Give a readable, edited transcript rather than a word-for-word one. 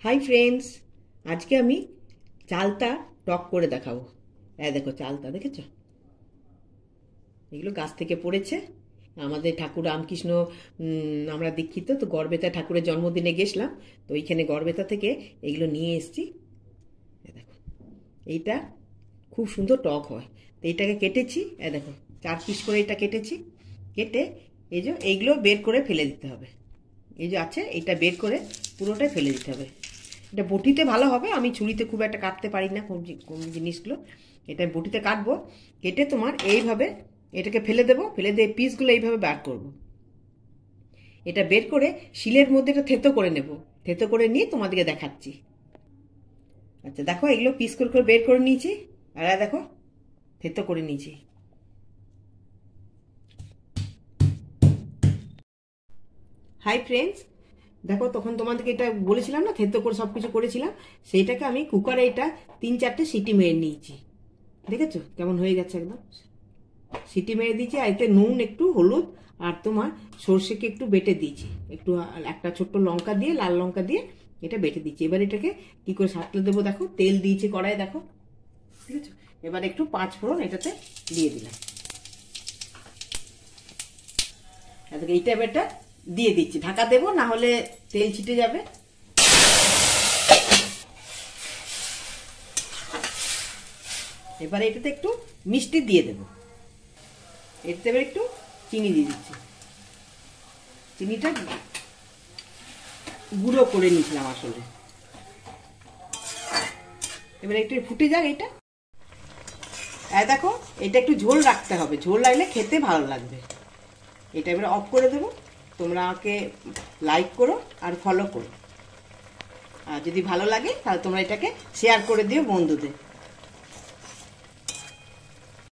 Hi friends, আজকে আমি চালতা টক করে দেখাবো। দেখো চালতা দেখেছো, এগুলো গাছ থেকে পড়েছে। আমাদের ঠাকুর রামকৃষ্ণ, আমরা দীক্ষিত তো গড়বেতা ঠাকুরের জন্মদিনে গেছিলাম, তো ওইখানে গড়বেতা থেকে এগুলো নিয়ে এসেছি। দেখো এইটা খুব সুন্দর টক হয়। তো এইটাকে কেটেছি, দেখো 4 পিস করে এটা কেটেছি। কেটে এই যে এইগুলো বের করে ফেলে দিতে হবে। এই যে আছে এটা বের করে পুরোটাই ফেলে দিতে হবে। এটা বটিতে ভালো হবে, আমি ছুরিতে খুব একটা কাটতে পারি না কোন জিনিসগুলো। এটা বটিতে কাটবো। কেটে তোমার এইভাবে এটাকে ফেলে দেবো, ফেলে দিয়ে পিসগুলো এইভাবে বার করব। এটা বের করে শিলের মধ্যে এটা থেতো করে নেব। থেতো করে নিয়ে তোমাদেরকে দেখাচ্ছি। আচ্ছা দেখো, এগুলো পিস করে করে বের করে নিয়েছি, আর দেখো থেতো করে নিয়েছি। হাই ফ্রেন্ডস, দেখো তখন তোমাদেরকে এটা বলেছিলাম না, থেতো করে সব কিছু করেছিলাম। সেইটাকে আমি কুকারে এটা 3-4টে সিটি মেরে নিয়েছি। দেখেছো কেমন হয়ে গেছে, একদম সিটি মেরে দিয়েছি। আর এতে নুন, একটু হলুদ, আর তোমার সর্ষেকে একটু বেটে দিয়েছি, একটু একটা ছোট্ট লঙ্কা দিয়ে, লাল লঙ্কা দিয়ে এটা বেটে দিচ্ছি। এবার এটাকে কি করে সাঁতলে দেবো, দেখো তেল দিয়েছি কড়াই, দেখো ঠিক আছে। এবার একটু 5 ফোড়ন এটাতে দিয়ে দিলাম। এইটা এবারটা দিয়ে দিচ্ছি, ঢাকা দেবো, না হলে তেল ছিটে যাবে। এবারে এটাতে একটু মিষ্টি দিয়ে দেবো। এটাতে এবার একটু চিনি দিয়ে দিচ্ছি। চিনিটা গুঁড়ো করে নিয়েছিলাম আসলে। এবার একটু ফুটে যাক এটা। দেখো এটা একটু ঝোল রাখতে হবে, ঝোল রাখলে খেতে ভালো লাগবে। এটা এবার অফ করে দেবো। তোমরা আমাকে লাইক করো আর ফলো করো, আর যদি ভালো লাগে তাহলে তোমরা এটাকে শেয়ার করে দিও বন্ধুদের।